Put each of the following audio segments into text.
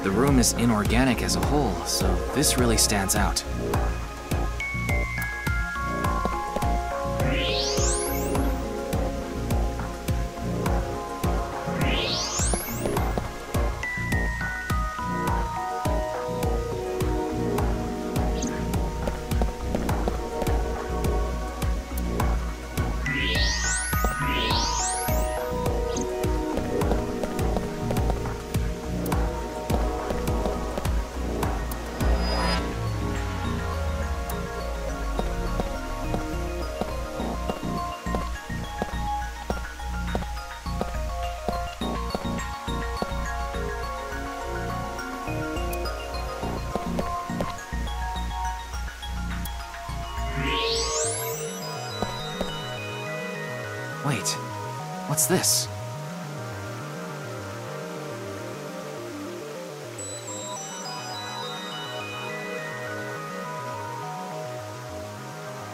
The room is inorganic as a whole, so this really stands out. Wait, what's this?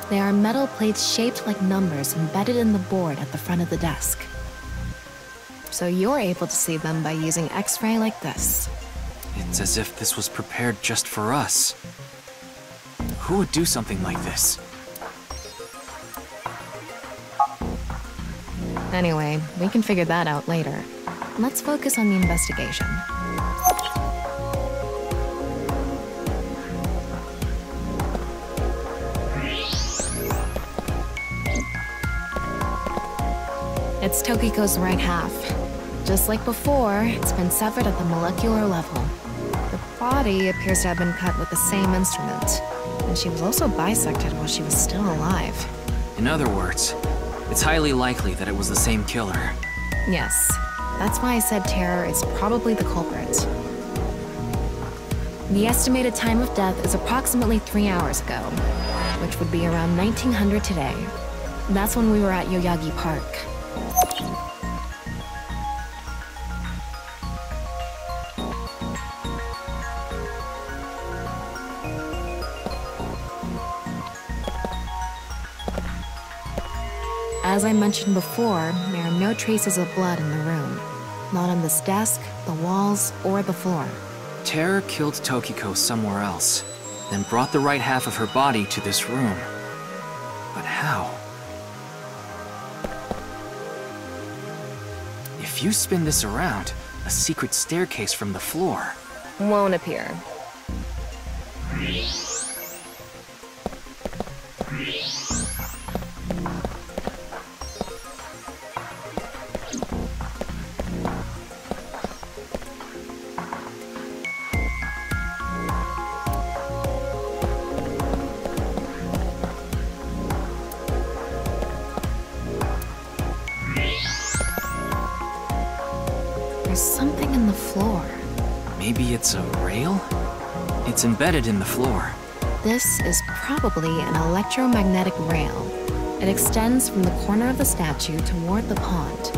They are metal plates shaped like numbers embedded in the board at the front of the desk. So you're able to see them by using X-ray like this. It's as if this was prepared just for us. Who would do something like this? Anyway, we can figure that out later. Let's focus on the investigation. It's Tokiko's right half. Just like before, it's been severed at the molecular level. The body appears to have been cut with the same instrument, and she was also bisected while she was still alive. In other words, it's highly likely that it was the same killer. Yes, that's why I said Terror is probably the culprit. The estimated time of death is approximately 3 hours ago, which would be around 1900 today. That's when we were at Yoyagi Park. As I mentioned before, there are no traces of blood in the room. Not on this desk, the walls, or the floor. Terror killed Tokiko somewhere else, then brought the right half of her body to this room. But how? If you spin this around, a secret staircase from the floor Won't appear. There's something in the floor. Maybe it's a rail? It's embedded in the floor. This is probably an electromagnetic rail. It extends from the corner of the statue toward the pond.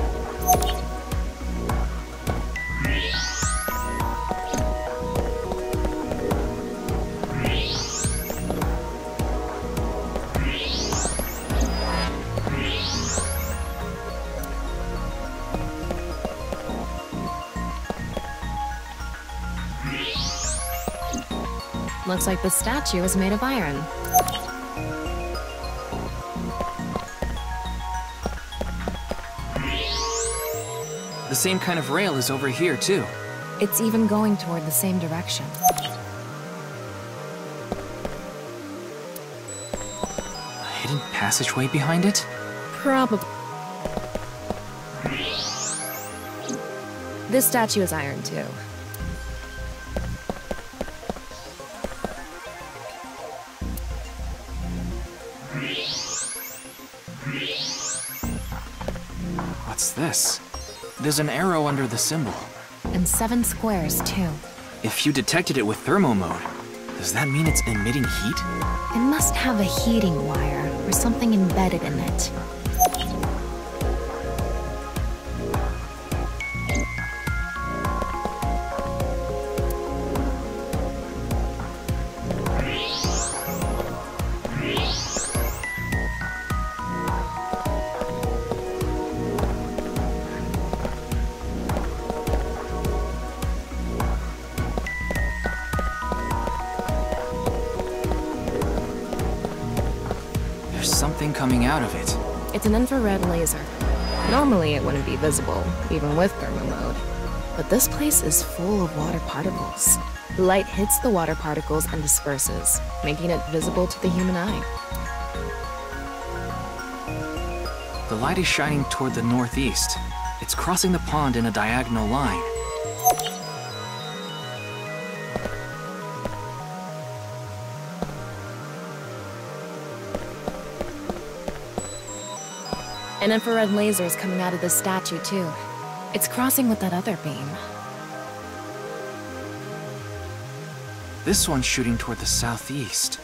Looks like the statue is made of iron. The same kind of rail is over here, too. It's even going toward the same direction. A hidden passageway behind it? Probably. This statue is iron, too. What's this? There's an arrow under the symbol. And 7 squares, too. If you detected it with thermo mode, does that mean it's emitting heat? It must have a heating wire or something embedded in it. out of it. It's an infrared laser. Normally it wouldn't be visible, even with thermal mode. But this place is full of water particles. The light hits the water particles and disperses, making it visible to the human eye. The light is shining toward the northeast. It's crossing the pond in a diagonal line. An infrared laser is coming out of this statue, too. It's crossing with that other beam. This one's shooting toward the southeast.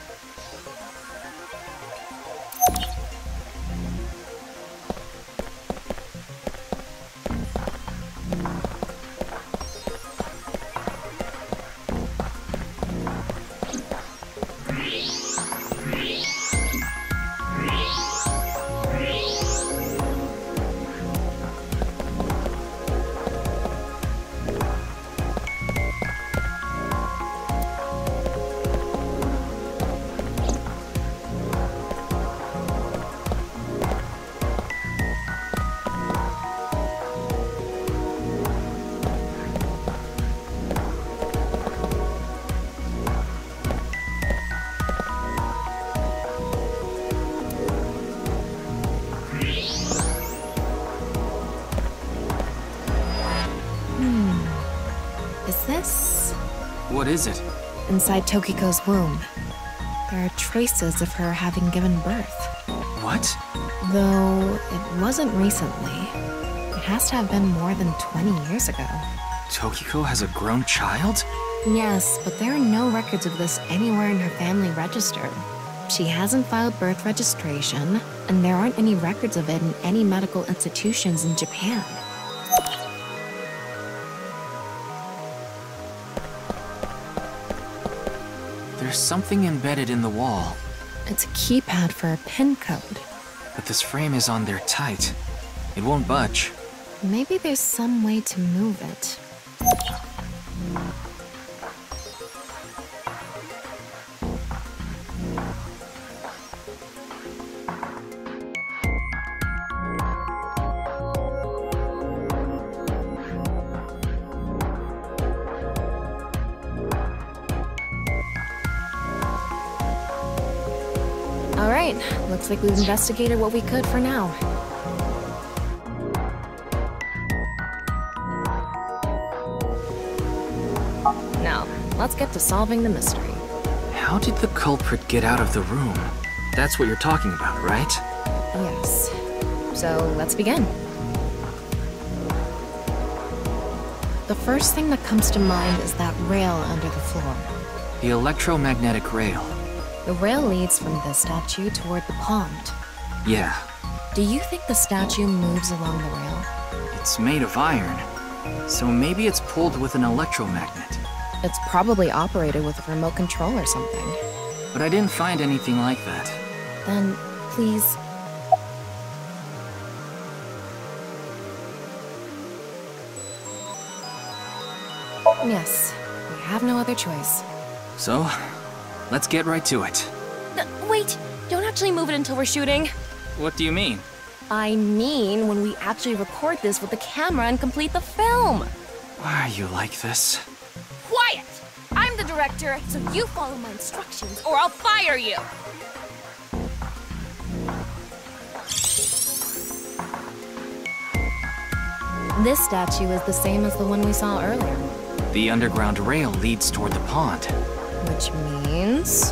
Is this? What is it? Inside Tokiko's womb. There are traces of her having given birth. What? Though it wasn't recently. It has to have been more than 20 years ago. Tokiko has a grown child? Yes, but there are no records of this anywhere in her family register. She hasn't filed birth registration, and there aren't any records of it in any medical institutions in Japan. There's something embedded in the wall. It's a keypad for a PIN code. But this frame is on there tight. It won't budge. Maybe there's some way to move it. Alright, looks like we've investigated what we could for now. Now, let's get to solving the mystery. How did the culprit get out of the room? That's what you're talking about, right? Yes. So, let's begin. The first thing that comes to mind is that rail under the floor. The electromagnetic rail. The rail leads from the statue toward the pond. Yeah. Do you think the statue moves along the rail? It's made of iron. So maybe it's pulled with an electromagnet. It's probably operated with a remote control or something. But I didn't find anything like that. Then, please... Yes, we have no other choice. So, let's get right to it. Wait, don't actually move it until we're shooting. What do you mean? I mean when we actually record this with the camera and complete the film. Why are you like this? Quiet! I'm the director, so you follow my instructions or I'll fire you! This statue is the same as the one we saw earlier. The underground rail leads toward the pond. Which means...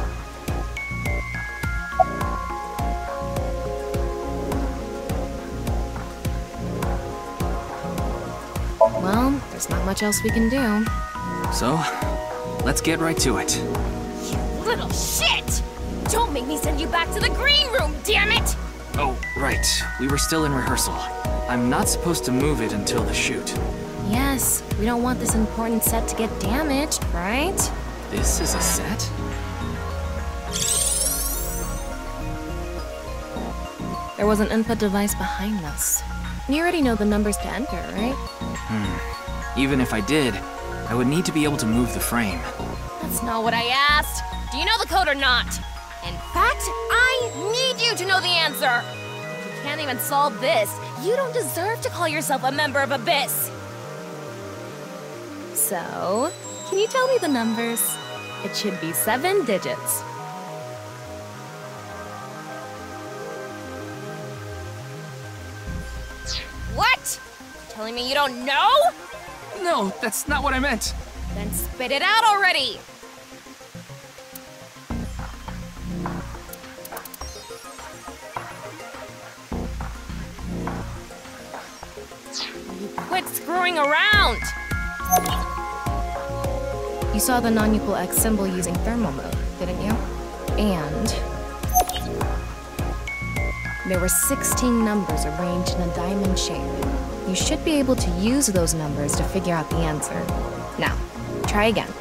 Well, there's not much else we can do. So, let's get right to it. You little shit! Don't make me send you back to the green room, damn it! Oh, right. We were still in rehearsal. I'm not supposed to move it until the shoot. Yes, we don't want this important set to get damaged, right? This is a set? There was an input device behind us. You already know the numbers to enter, right? Even if I did, I would need to be able to move the frame. That's not what I asked. Do you know the code or not? In fact, I need you to know the answer. can't even solve this, you don't deserve to call yourself a member of Abyss! So, can you tell me the numbers? It should be 7 digits. What? Telling me you don't know? No, that's not what I meant. Then spit it out already! You quit screwing around! You saw the non-equal X symbol using thermal mode, didn't you? And there were 16 numbers arranged in a diamond shape. You should be able to use those numbers to figure out the answer. Now, try again.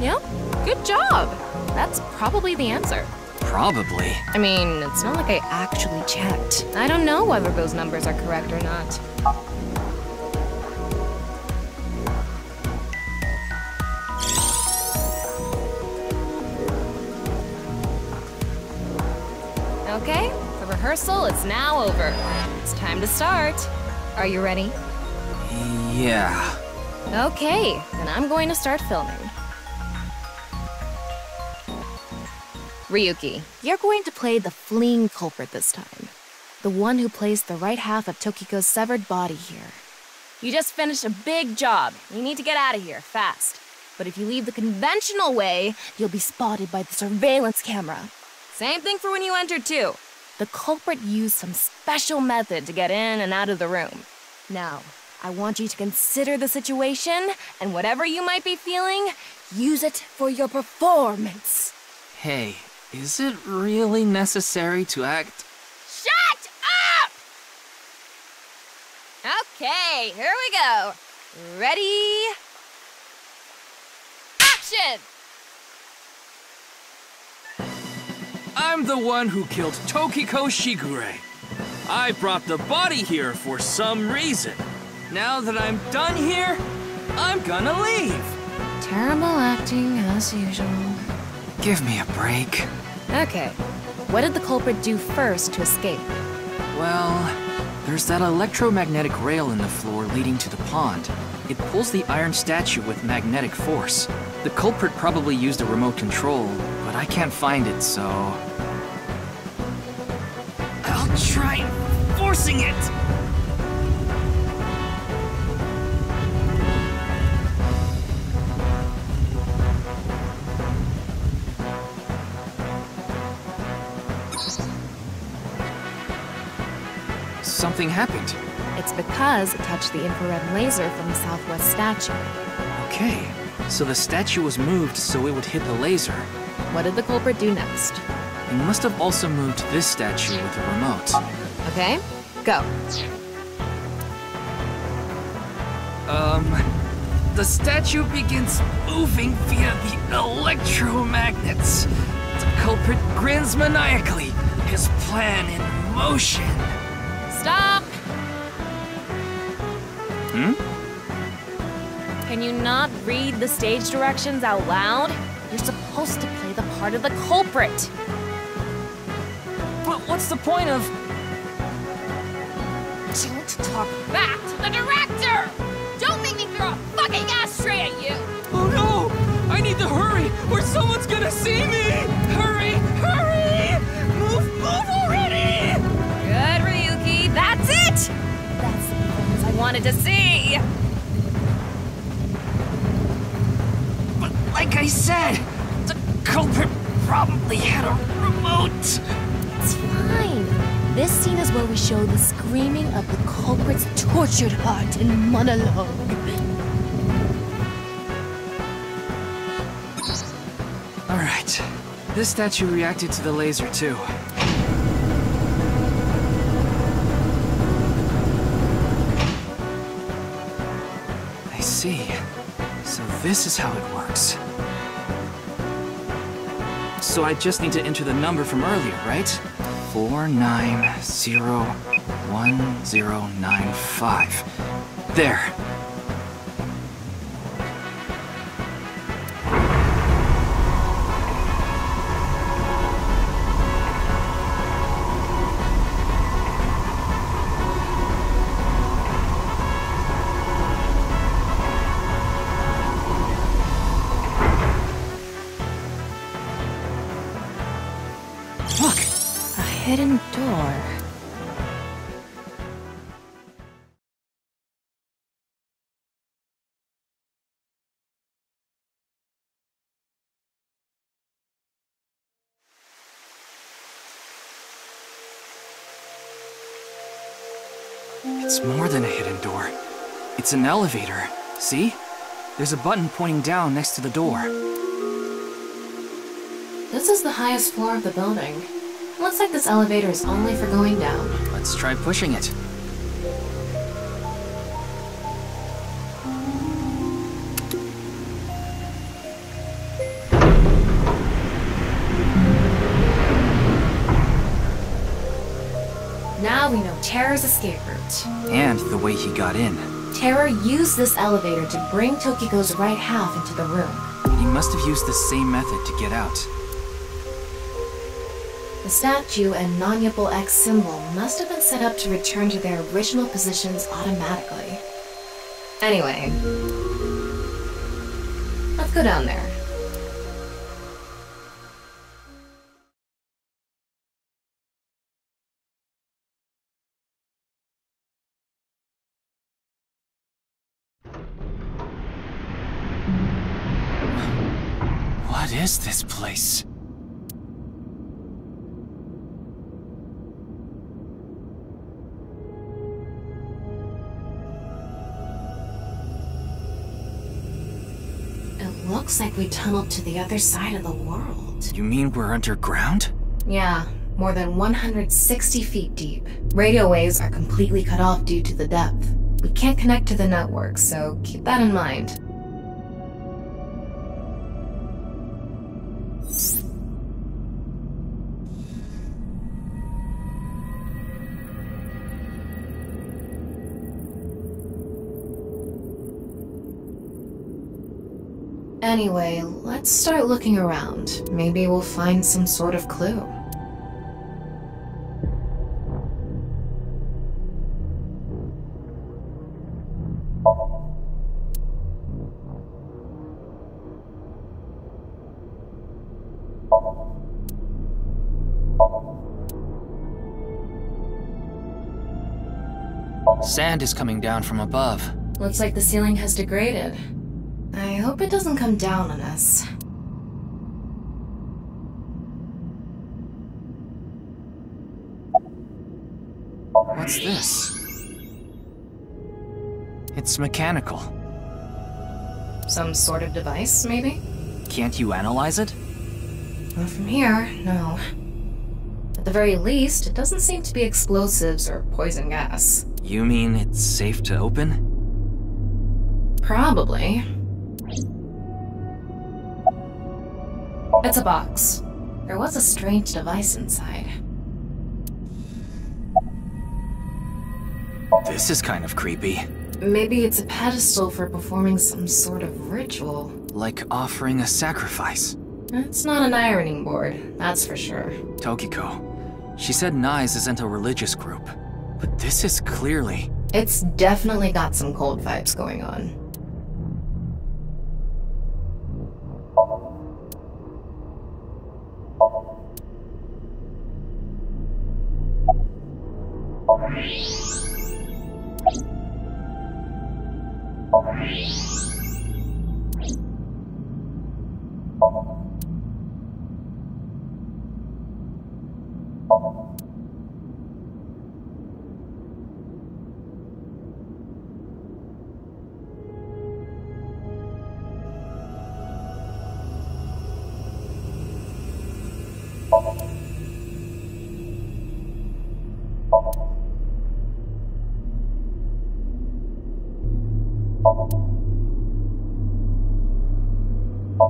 Yep, good job. That's probably the answer. Probably. I mean, it's not like I actually checked. I don't know whether those numbers are correct or not. Okay, the rehearsal is now over. It's time to start. Are you ready? Yeah. Okay, then I'm going to start filming. Ryuki, you're going to play the fleeing culprit this time. The one who placed the right half of Tokiko's severed body here. You just finished a big job. You need to get out of here, fast. But if you leave the conventional way, you'll be spotted by the surveillance camera. Same thing for when you entered, too. The culprit used some special method to get in and out of the room. Now, I want you to consider the situation, and whatever you might be feeling, use it for your performance. Hey, is it really necessary to act? Shut Okay, here we go. Ready? Action! I'm the one who killed Tokiko Shigure. I brought the body here for some reason. Now that I'm done here, I'm gonna leave. Terrible acting, as usual. Give me a break. Okay, what did the culprit do first to escape? Well, there's that electromagnetic rail in the floor leading to the pond. It pulls the iron statue with magnetic force. The culprit probably used a remote control, but I can't find it, so... I'll try forcing it! Something happened. It's because it touched the infrared laser from the southwest statue. Okay, so the statue was moved so it would hit the laser. What did the culprit do next? He must have also moved this statue with a remote. Okay, go. The statue begins moving via the electromagnets. The culprit grins maniacally, his plan in motion. Stop! Hmm? Can you not read the stage directions out loud? You're supposed to play the part of the culprit. But what's the point of... Don't talk back to the director! Don't make me throw a fucking ashtray at you! Oh no! I need to hurry, or someone's gonna see me! Hurry! Hurry! Move already! Good, Ryuki, that's it! That's the performance I wanted to see! But like I said, the culprit probably had a remote. It's fine. This scene is where we show the screaming of the culprit's tortured heart in monologue. Alright. This statue reacted to the laser too. I see. So this is how it works. So I just need to enter the number from earlier, right? 490195. There. Look! A hidden door. It's more than a hidden door. It's an elevator. See? There's a button pointing down next to the door. This is the highest floor of the building. Looks like this elevator is only for going down. Let's try pushing it. Now we know Terror's escape route. And the way he got in. Terror used this elevator to bring Tokiko's right half into the room. He must have used the same method to get out. The statue and non-Yipple X symbol must have been set up to return to their original positions automatically. Anyway, let's go down there. What is this place? It looks like we tunneled to the other side of the world. You mean we're underground? Yeah, more than 160 feet deep. Radio waves are completely cut off due to the depth. we can't connect to the network, so keep that in mind. Anyway, let's start looking around. Maybe we'll find some sort of clue. Sand is coming down from above. Looks like the ceiling has degraded. I hope it doesn't come down on us. What's this? It's mechanical. Some sort of device, maybe? Can't you analyze it? Not from here, no. At the very least, it doesn't seem to be explosives or poison gas. You mean it's safe to open? Probably. It's a box. There was a strange device inside. This is kind of creepy. Maybe it's a pedestal for performing some sort of ritual. Like offering a sacrifice. It's not an ironing board, that's for sure. Tokiko. She said NICE isn't a religious group. But this is clearly... It's definitely got some cold vibes going on.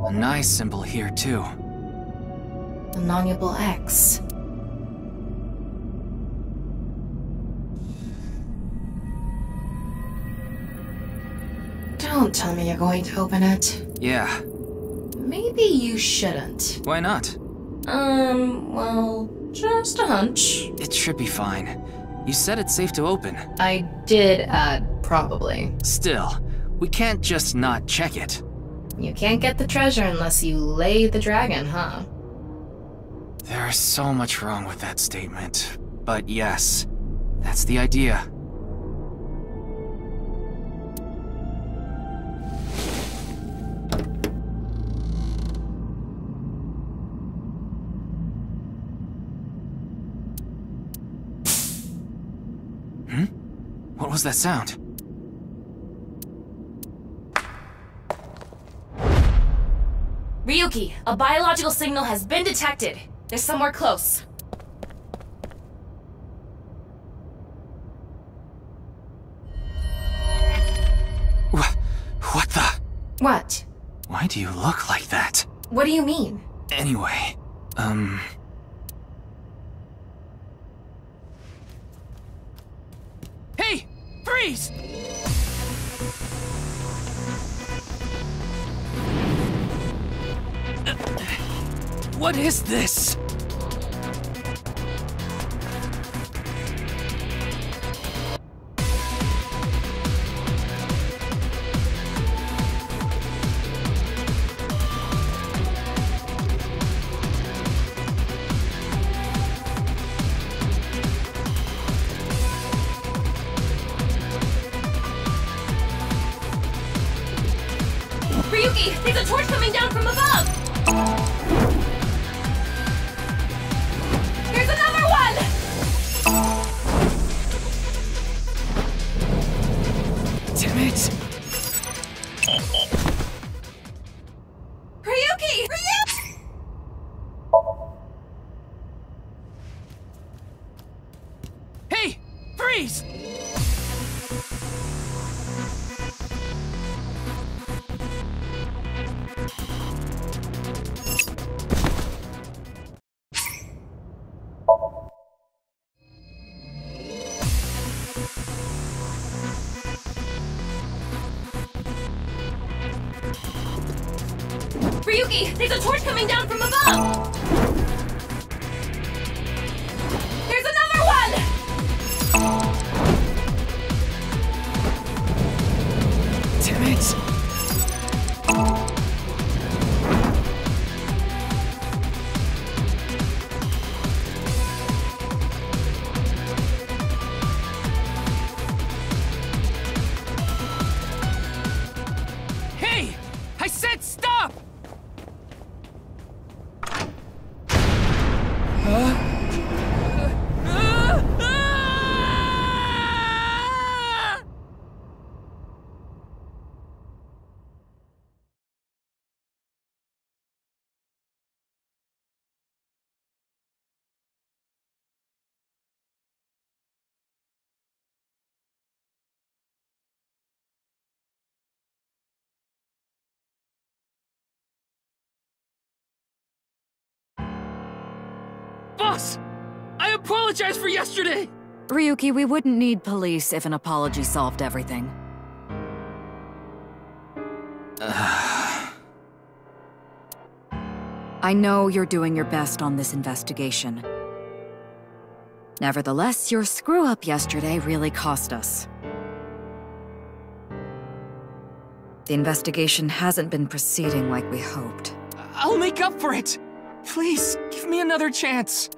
A NICE symbol here, too. The non-able X. Don't tell me you're going to open it. Yeah. Maybe you shouldn't. Why not? Well, just a hunch. It should be fine. You said it's safe to open. I did add probably. Still, we can't just not check it. You can't get the treasure unless you lay the dragon, huh? There's so much wrong with that statement. But yes, that's the idea. What was that sound? Ryuki, a biological signal has been detected. They're somewhere close. What the? What? Why do you look like that? What do you mean? Anyway, Hey! Freeze! What is this? Ryuki, there's a torch coming down from above! There's another one! Damn it! Ryuki! Ryuki! Hey! Freeze! Ryuki, there's a torch coming down from above! There's another one! Damn it! Hey! I said stop! Boss! I apologize for yesterday! Ryuki, we wouldn't need police if an apology solved everything. I know you're doing your best on this investigation. Nevertheless, your screw-up yesterday really cost us. The investigation hasn't been proceeding like we hoped. I'll make up for it! Please, give me another chance.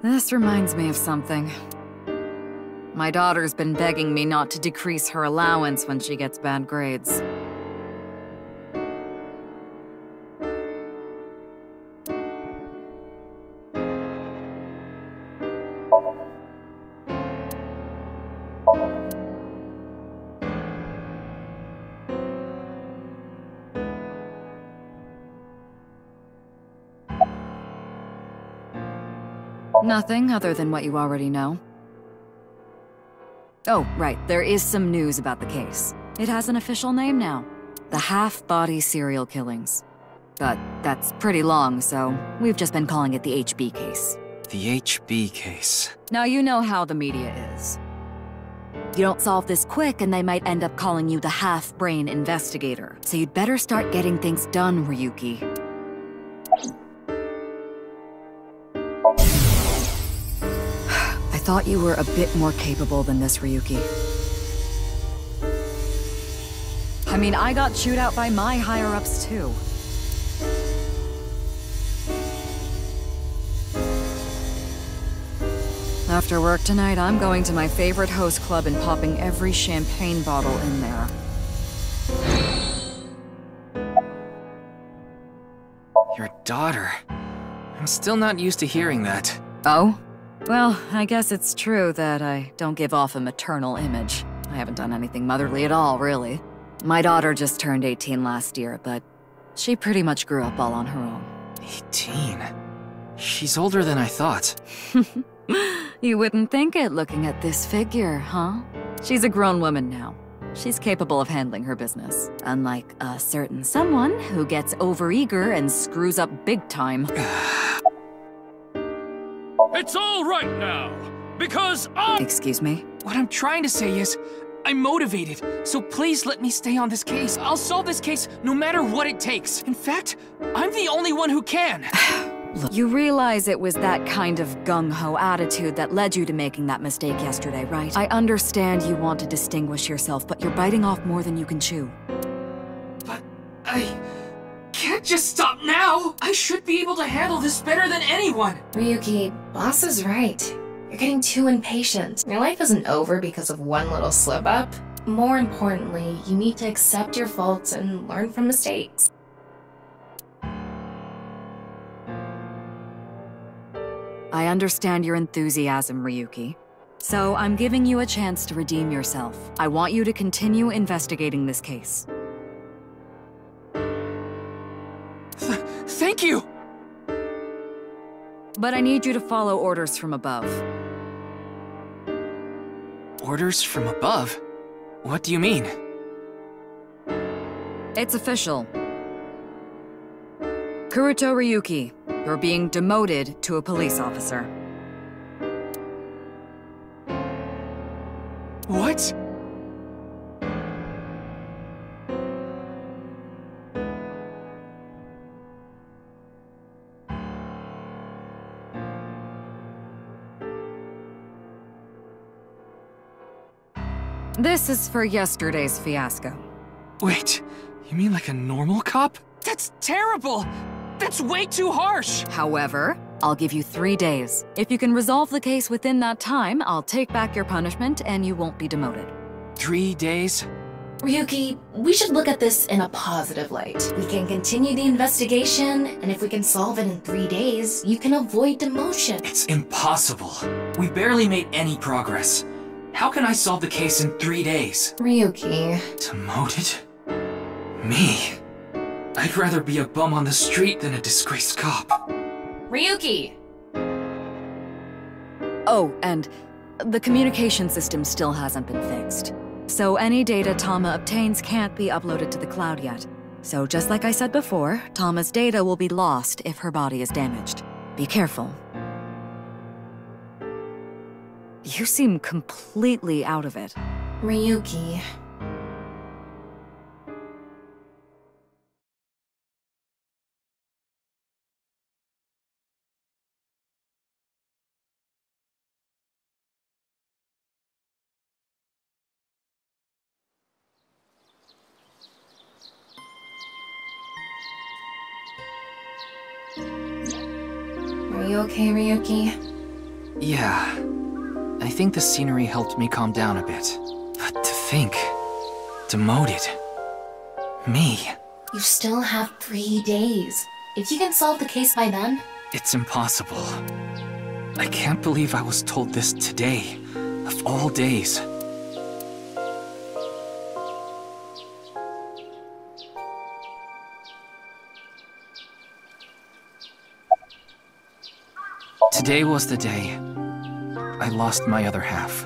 This reminds me of something. My daughter's been begging me not to decrease her allowance when she gets bad grades. Nothing other than what you already know. Oh, right, there is some news about the case. It has an official name now. The half-body serial killings. But that's pretty long, so we've just been calling it the HB case. The HB case. Now you know how the media is. You don't solve this quick and they might end up calling you the half-brain investigator. So you'd better start getting things done, Ryuki. I thought you were a bit more capable than this, Ryuki. I mean, I got chewed out by my higher-ups, too. After work tonight, I'm going to my favorite host club and popping every champagne bottle in there. Your daughter. I'm still not used to hearing that. Oh? Well, I guess it's true that I don't give off a maternal image. I haven't done anything motherly at all, really. My daughter just turned 18 last year, but she pretty much grew up all on her own. 18? She's older than I thought. You wouldn't think it looking at this figure, huh? She's a grown woman now. She's capable of handling her business. Unlike a certain someone who gets overeager and screws up big time. It's all right now, because Excuse me? What I'm trying to say is, I'm motivated, so please let me stay on this case. I'll solve this case no matter what it takes. In fact, I'm the only one who can. Look, you realize it was that kind of gung-ho attitude that led you to making that mistake yesterday, right? I understand you want to distinguish yourself, but you're biting off more than you can chew. But I can't just stop now. I should be able to handle this better than anyone. Ryuki, boss is right. You're getting too impatient. Your life isn't over because of one little slip-up. More importantly, you need to accept your faults and learn from mistakes. I understand your enthusiasm, Ryuki. So I'm giving you a chance to redeem yourself. I want you to continue investigating this case. Thank you! But I need you to follow orders from above. Orders from above? What do you mean? It's official. Kuruto Ryuki, you're being demoted to a police officer. What? This is for yesterday's fiasco. Wait, you mean like a normal cop? That's terrible! That's way too harsh! However, I'll give you 3 days. If you can resolve the case within that time, I'll take back your punishment and you won't be demoted. 3 days? Ryuki, we should look at this in a positive light. We can continue the investigation, and if we can solve it in 3 days, you can avoid demotion. It's impossible. We barely made any progress. How can I solve the case in 3 days? Ryuki. Demoted? Me? I'd rather be a bum on the street than a disgraced cop. Ryuki! Oh, and the communication system still hasn't been fixed. So any data Tama obtains can't be uploaded to the cloud yet. So just like I said before, Tama's data will be lost if her body is damaged. Be careful. You seem completely out of it. Ryuki. Are you okay, Ryuki? Yeah. I think the scenery helped me calm down a bit. But to think... demoted. Me. You still have 3 days. If you can solve the case by then... It's impossible. I can't believe I was told this today, of all days. Today was the day I lost my other half.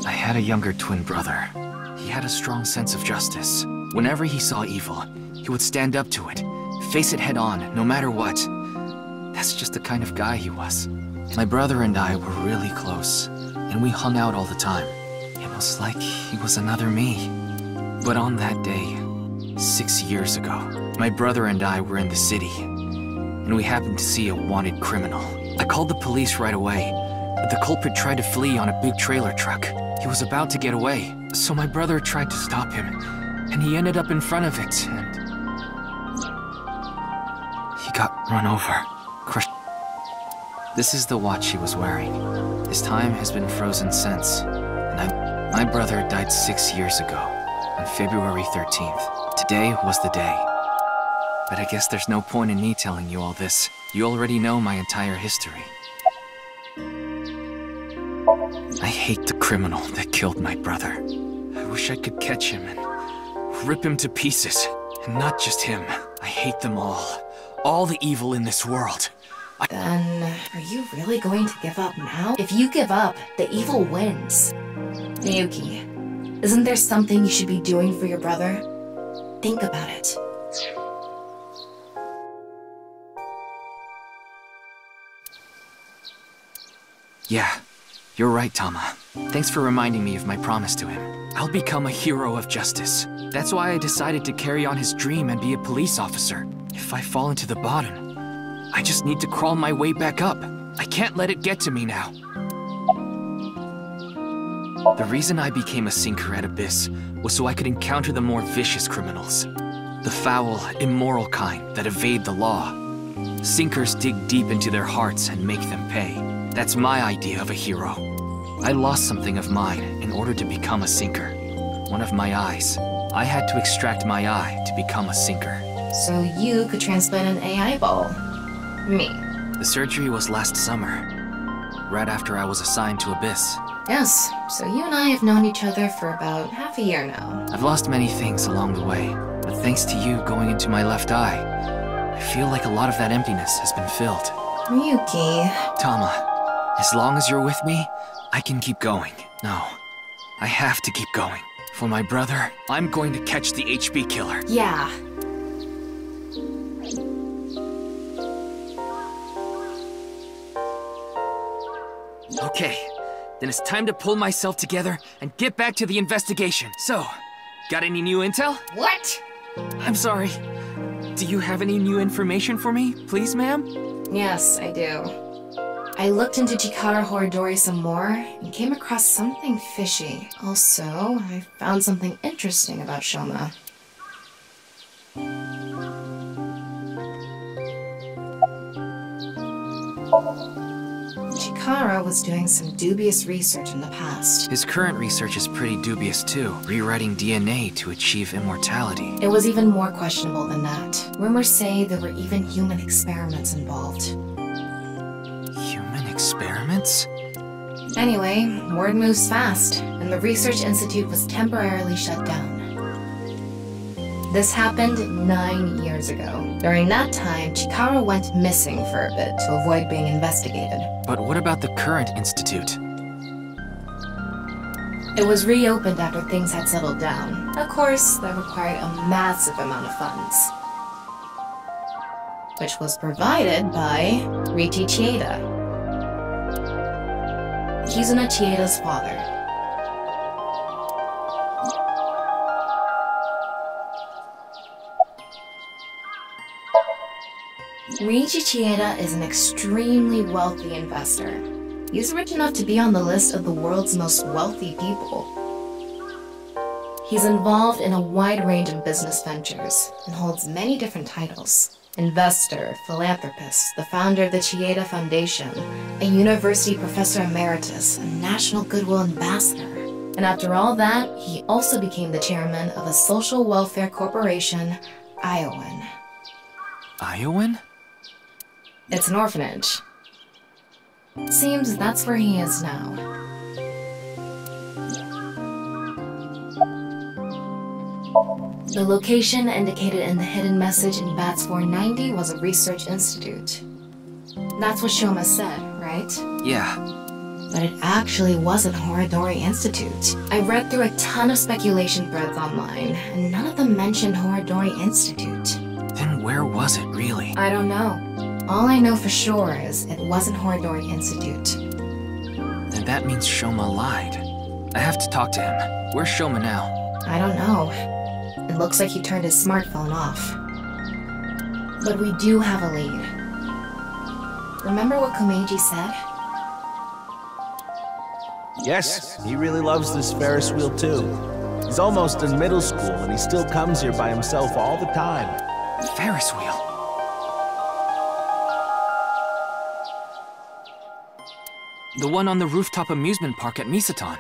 I had a younger twin brother. He had a strong sense of justice. Whenever he saw evil, he would stand up to it, face it head on, no matter what. That's just the kind of guy he was. My brother and I were really close, and we hung out all the time. It was like he was another me. But on that day, 6 years ago, my brother and I were in the city, and we happened to see a wanted criminal. I called the police right away, but the culprit tried to flee on a big trailer truck. He was about to get away, so my brother tried to stop him, and he ended up in front of it, and... he got run over, crushed. This is the watch he was wearing. His time has been frozen since, and my brother died 6 years ago, on February 13th. Today was the day. But I guess there's no point in me telling you all this. You already know my entire history. I hate the criminal that killed my brother. I wish I could catch him and rip him to pieces. And not just him. I hate them all. All the evil in this world. Then, are you really going to give up now? If you give up, the evil wins. Ryuki, isn't there something you should be doing for your brother? Think about it. Yeah, you're right, Tama. Thanks for reminding me of my promise to him. I'll become a hero of justice. That's why I decided to carry on his dream and be a police officer. If I fall into the bottom, I just need to crawl my way back up. I can't let it get to me now. The reason I became a sinker at Abyss was so I could encounter the more vicious criminals. The foul, immoral kind that evade the law. Sinkers dig deep into their hearts and make them pay. That's my idea of a hero. I lost something of mine in order to become a sinker. One of my eyes. I had to extract my eye to become a sinker. So you could transplant an AI ball. Me. The surgery was last summer, right after I was assigned to Abyss. Yes, so you and I have known each other for about half a year now. I've lost many things along the way, but thanks to you going into my left eye, I feel like a lot of that emptiness has been filled. Ryuki. Tama, as long as you're with me, I can keep going. No, I have to keep going. For my brother, I'm going to catch the HB killer. Yeah. Okay, then it's time to pull myself together and get back to the investigation. So, got any new intel? What? I'm sorry. Do you have any new information for me, please, ma'am? Yes, I do. I looked into Chikara Horidori some more and came across something fishy. Also, I found something interesting about Shoma. Chikara was doing some dubious research in the past. His current research is pretty dubious too, rewriting DNA to achieve immortality. It was even more questionable than that. Rumors say there were even human experiments involved. Human experiments? Anyway, word moves fast, and the research institute was temporarily shut down. This happened 9 years ago. During that time, Chikara went missing for a bit to avoid being investigated. But what about the current institute? It was reopened after things had settled down. Of course, that required a massive amount of funds, which was provided by Riti Chieda. Kizuna Chieda's father. Riti Chieda is an extremely wealthy investor. He's rich enough to be on the list of the world's most wealthy people. He's involved in a wide range of business ventures and holds many different titles. Investor, philanthropist, the founder of the Chieda Foundation, a university professor emeritus, a national goodwill ambassador. And after all that, he also became the chairman of a social welfare corporation, Iowan. Iowan? It's an orphanage. It seems that's where he is now. The location indicated in the hidden message in BATS 490 was a research institute. That's what Shoma said, right? Yeah. But it actually wasn't Horidori Institute. I read through a ton of speculation threads online, and none of them mentioned Horidori Institute. Then where was it, really? I don't know. All I know for sure is it wasn't Horidori Institute. Then that means Shoma lied. I have to talk to him. Where's Shoma now? I don't know. It looks like he turned his smartphone off. But we do have a lead. Remember what Komeiji said? Yes, he really loves this Ferris wheel too. He's almost in middle school and he still comes here by himself all the time. Ferris wheel. The one on the rooftop amusement park at Misaton.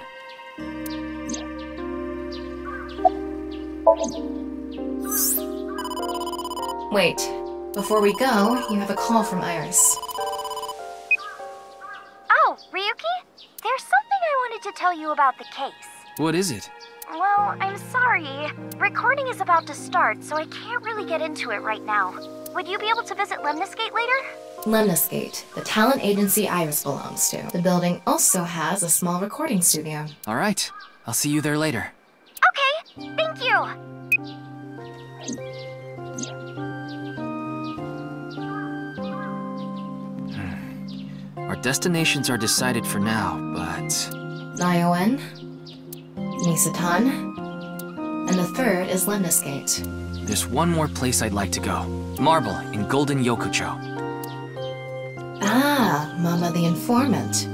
Wait, before we go, you have a call from Iris. Oh, Ryuki? There's something I wanted to tell you about the case. What is it? Well, I'm sorry. Recording is about to start, so I can't really get into it right now. Would you be able to visit Lemniscate later? Lemniscate, the talent agency Iris belongs to. The building also has a small recording studio. All right. I'll see you there later. Okay, thank you. Our destinations are decided for now, but... Iowan, Misaton, and the third is Lemniscate. there's one more place I'd like to go. Marble in Golden Yokocho. Ah, Mama the informant.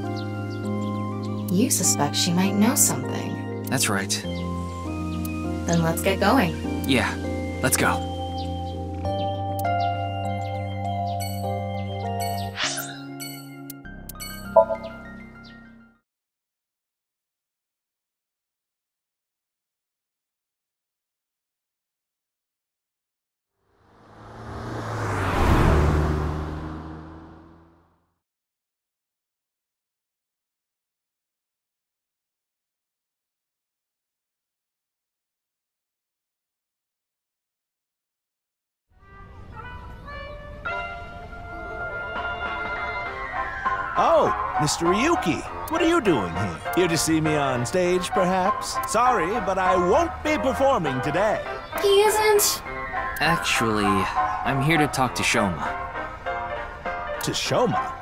You suspect she might know something. That's right. Then let's get going. Yeah, let's go. Oh, Mr. Ryuki, what are you doing here? Here to see me on stage, perhaps? Sorry, but I won't be performing today. He isn't. Actually, I'm here to talk to Shoma. To Shoma?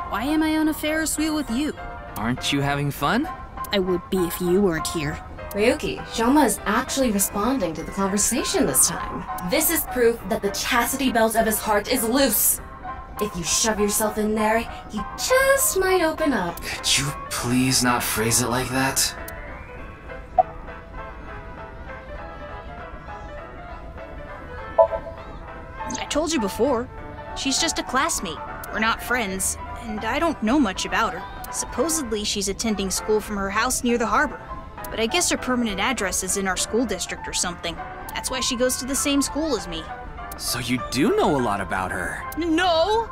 Why am I on a Ferris wheel with you? Aren't you having fun? I would be if you weren't here. Ryuki, Shoma is actually responding to the conversation this time. This is proof that the chastity belt of his heart is loose. If you shove yourself in there, he just might open up. Could you please not phrase it like that? I told you before. She's just a classmate. We're not friends, and I don't know much about her. Supposedly, she's attending school from her house near the harbor. But I guess her permanent address is in our school district or something. That's why she goes to the same school as me. So you do know a lot about her. No!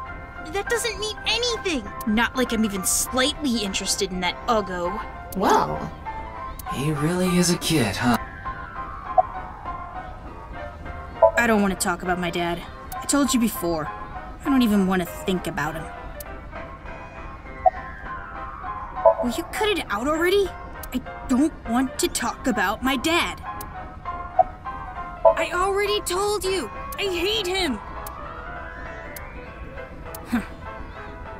That doesn't mean anything! Not like I'm even slightly interested in that uggo. Well, He really is a kid, huh? I don't want to talk about my dad. I told you before. I don't even want to think about him. Will you cut it out already? I don't want to talk about my dad. I already told you! I hate him!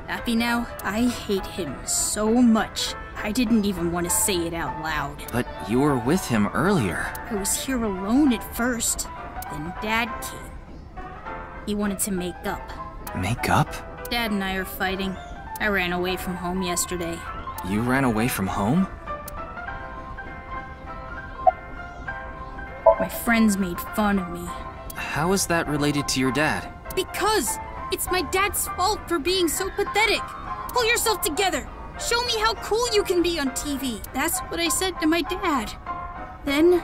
Happy now? I hate him so much. I didn't even want to say it out loud. But you were with him earlier. I was here alone at first. Then Dad came. He wanted to make up. Make up? Dad and I are fighting. I ran away from home yesterday. You ran away from home? My friends made fun of me. How is that related to your dad? Because it's my dad's fault for being so pathetic. Pull yourself together. Show me how cool you can be on TV. That's what I said to my dad. Then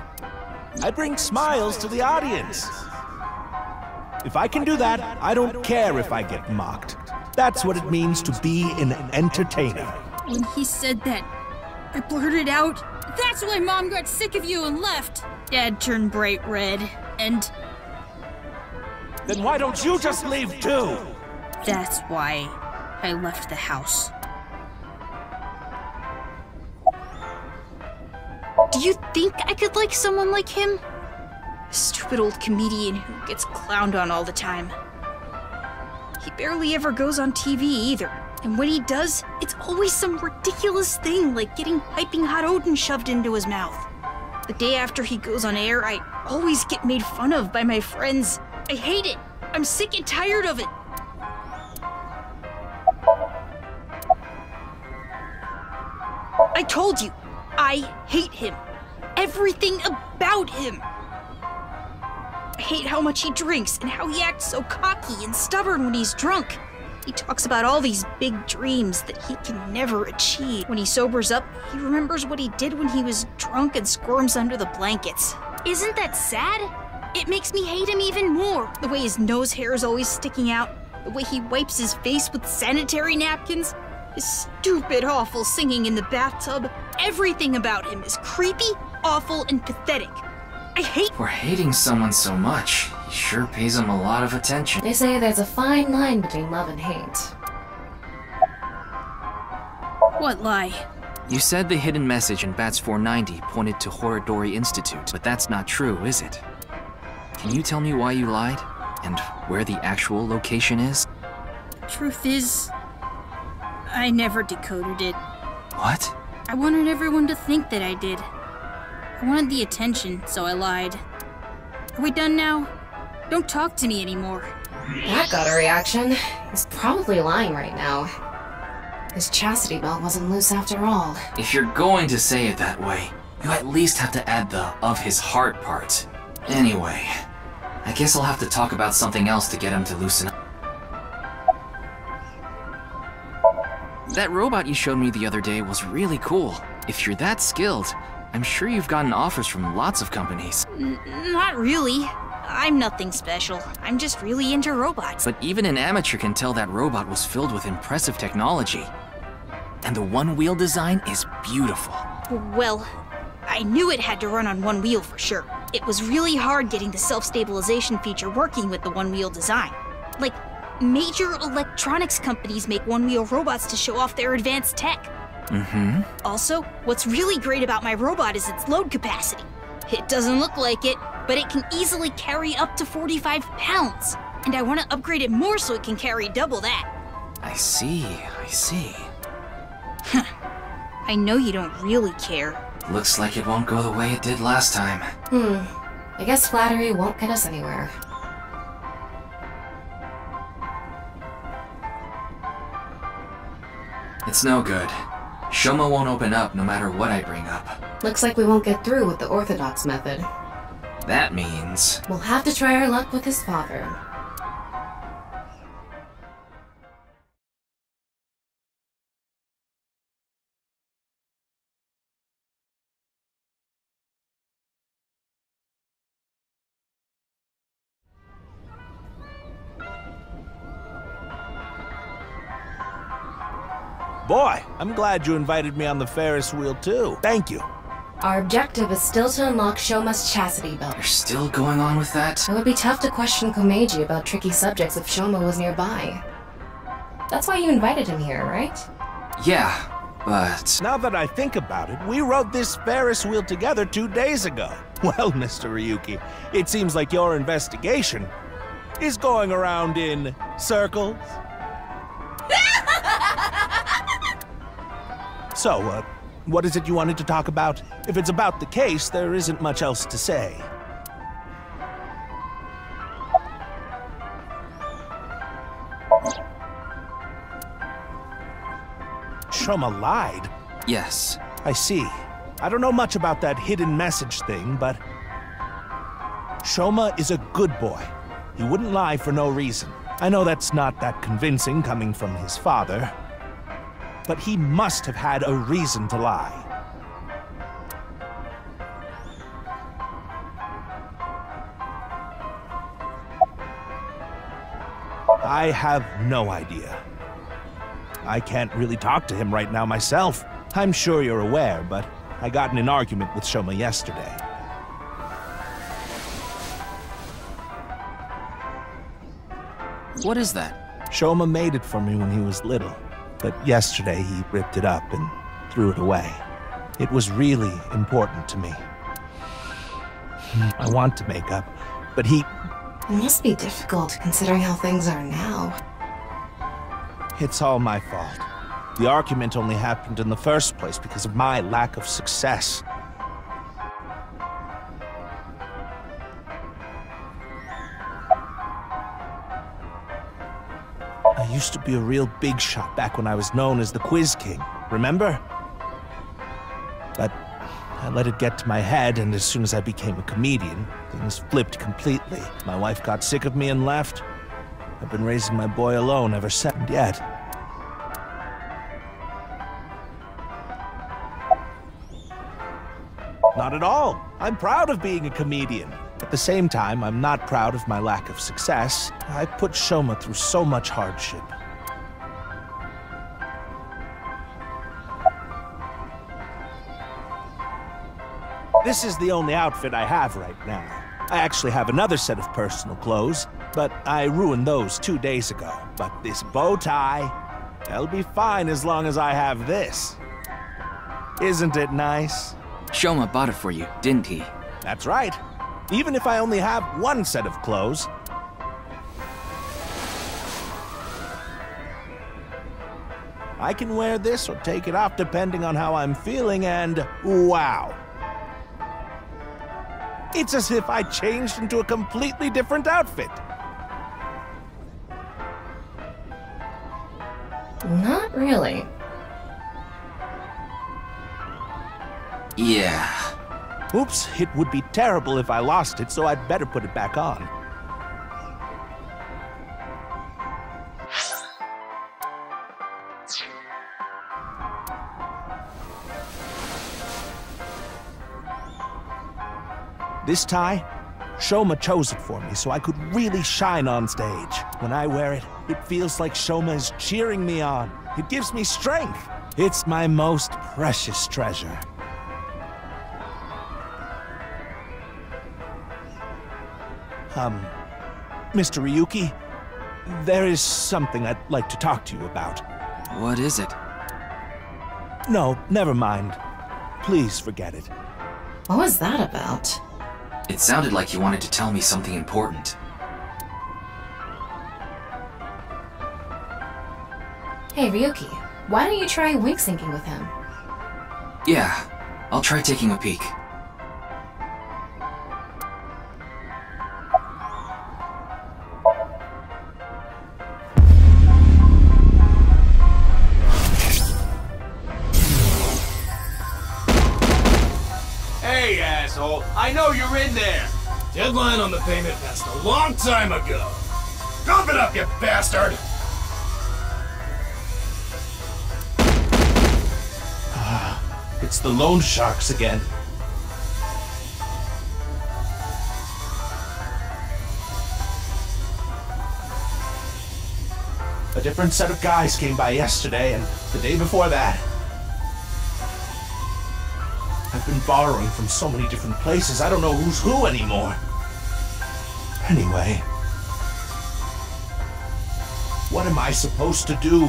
I bring smiles to the audience. If I can do that, I don't care if I get mocked. That's what it means to be an entertainer. when he said that, I blurted out, "That's why Mom got sick of you and left." Dad turned bright red, and Then why don't you just leave too? that's why I left the house. Do you think I could like someone like him? A stupid old comedian who gets clowned on all the time. He barely ever goes on TV either. And when he does, it's always some ridiculous thing like getting piping hot Odin shoved into his mouth. The day after he goes on air, I always get made fun of by my friends. I hate it. I'm sick and tired of it. I told you, I hate him. Everything about him. I hate how much he drinks and how he acts so cocky and stubborn when he's drunk. He talks about all these big dreams that he can never achieve. When he sobers up, he remembers what he did when he was drunk and squirms under the blankets. Isn't that sad? It makes me hate him even more. The way his nose hair is always sticking out, the way he wipes his face with sanitary napkins, his stupid, awful singing in the bathtub. Everything about him is creepy, awful, and pathetic. I hate— For hating someone so much, he sure pays him a lot of attention. They say there's a fine line between love and hate. What lie? You said the hidden message in Bats 490 pointed to Horodori Institute, but that's not true, is it? Can you tell me why you lied? And where the actual location is? Truth is, I never decoded it. What? I wanted everyone to think that I did. I wanted the attention, so I lied. Are we done now? Don't talk to me anymore. That got a reaction. He's probably lying right now. His chastity belt wasn't loose after all. If you're going to say it that way, you at least have to add the "of his heart" part. Anyway, I guess I'll have to talk about something else to get him to loosen up. That robot you showed me the other day was really cool. If you're that skilled, I'm sure you've gotten offers from lots of companies. Not really. I'm nothing special. I'm just really into robots. But even an amateur can tell that robot was filled with impressive technology. And the one-wheel design is beautiful. Well, I knew it had to run on one wheel for sure. It was really hard getting the self-stabilization feature working with the one-wheel design. Like, major electronics companies make one-wheel robots to show off their advanced tech. Also, what's really great about my robot is its load capacity. It doesn't look like it, but it can easily carry up to 45 pounds. And I want to upgrade it more so it can carry double that. I see. I see. I know you don't really care. Looks like it won't go the way it did last time. I guess flattery won't get us anywhere. It's no good. Shoma won't open up no matter what I bring up. Looks like we won't get through with the orthodox method. That means... We'll have to try our luck with his father. Boy, I'm glad you invited me on the Ferris wheel too. Thank you. Our objective is still to unlock Shoma's chastity belt. You're still going on with that? It would be tough to question Komeiji about tricky subjects if Shoma was nearby. That's why you invited him here, right? Yeah, but... Now that I think about it, we rode this Ferris wheel together 2 days ago. Well, Mr. Ryuki, it seems like your investigation is going around in circles. So, what is it you wanted to talk about? If it's about the case, there isn't much else to say. Shoma lied? Yes. I see. I don't know much about that hidden message thing, but... Shoma is a good boy. He wouldn't lie for no reason. I know that's not that convincing coming from his father, but he must have had a reason to lie. I have no idea. I can't really talk to him right now myself. I'm sure you're aware, but I got in an argument with Shoma yesterday. What is that? Shoma made it for me when he was little, but yesterday he ripped it up and threw it away. It was really important to me. I want to make up, but he... It must be difficult considering how things are now. It's all my fault. The argument only happened in the first place because of my lack of success. I used to be a real big shot back when I was known as the Quiz King, remember? But I let it get to my head, and as soon as I became a comedian, things flipped completely. My wife got sick of me and left. I've been raising my boy alone ever since, yet. Not at all. I'm proud of being a comedian. At the same time, I'm not proud of my lack of success. I put Shoma through so much hardship. This is the only outfit I have right now. I actually have another set of personal clothes, but I ruined those 2 days ago. But this bow tie, that'll be fine as long as I have this. Isn't it nice? Shoma bought it for you, didn't he? That's right. Even if I only have one set of clothes. I can wear this or take it off depending on how I'm feeling, and wow. It's as if I changed into a completely different outfit. Not really. Yeah. Oops, it would be terrible if I lost it, so I'd better put it back on. This tie, Shoma chose it for me so I could really shine on stage. When I wear it, it feels like Shoma is cheering me on. It gives me strength. It's my most precious treasure. Mr. Ryuki, there is something I'd like to talk to you about. What is it? No, never mind. Please forget it. What was that about? It sounded like you wanted to tell me something important. Hey, Ryuki, why don't you try wink syncing with him? Yeah, I'll try taking a peek. Hey, asshole! I know you're in there! Deadline on the payment passed a long time ago. Cough it up, you bastard! It's the loan sharks again. A different set of guys came by yesterday and the day before that. I've been borrowing from so many different places, I don't know who's who anymore. Anyway, what am I supposed to do?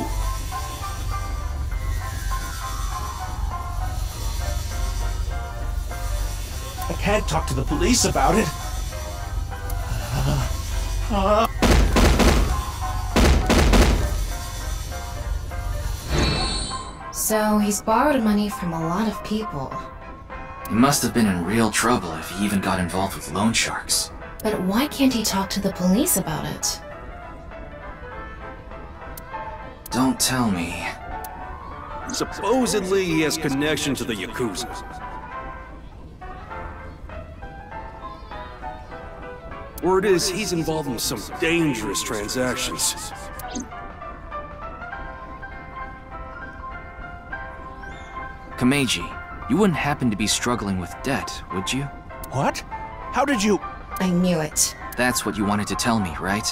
I can't talk to the police about it. So, he's borrowed money from a lot of people. He must have been in real trouble if he even got involved with loan sharks. But why can't he talk to the police about it? Don't tell me. Supposedly, he has connection to the Yakuza. Word is, he's involved in some dangerous transactions. Kameji, you wouldn't happen to be struggling with debt, would you? What? How did you... I knew it. That's what you wanted to tell me, right?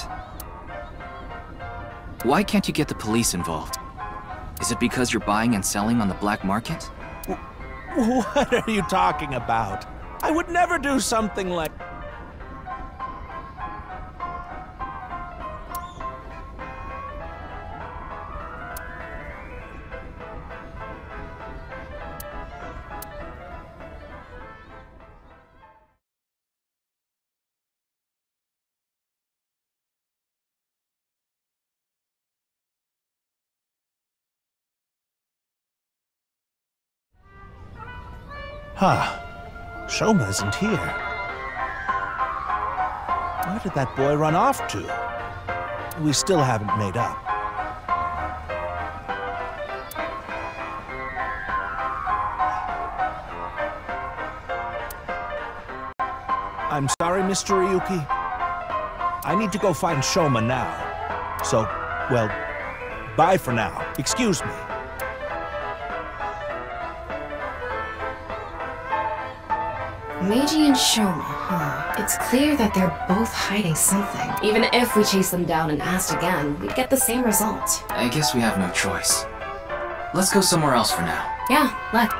Why can't you get the police involved? Is it because you're buying and selling on the black market? What are you talking about? I would never do something like... Huh. Shoma isn't here. Where did that boy run off to? We still haven't made up. I'm sorry, Mr. Ryuki. I need to go find Shoma now. So, well, bye for now. Excuse me. Meiji and Shoma, huh? It's clear that they're both hiding something. Even if we chase them down and asked again, we'd get the same result. I guess we have no choice. Let's go somewhere else for now. Yeah, let's.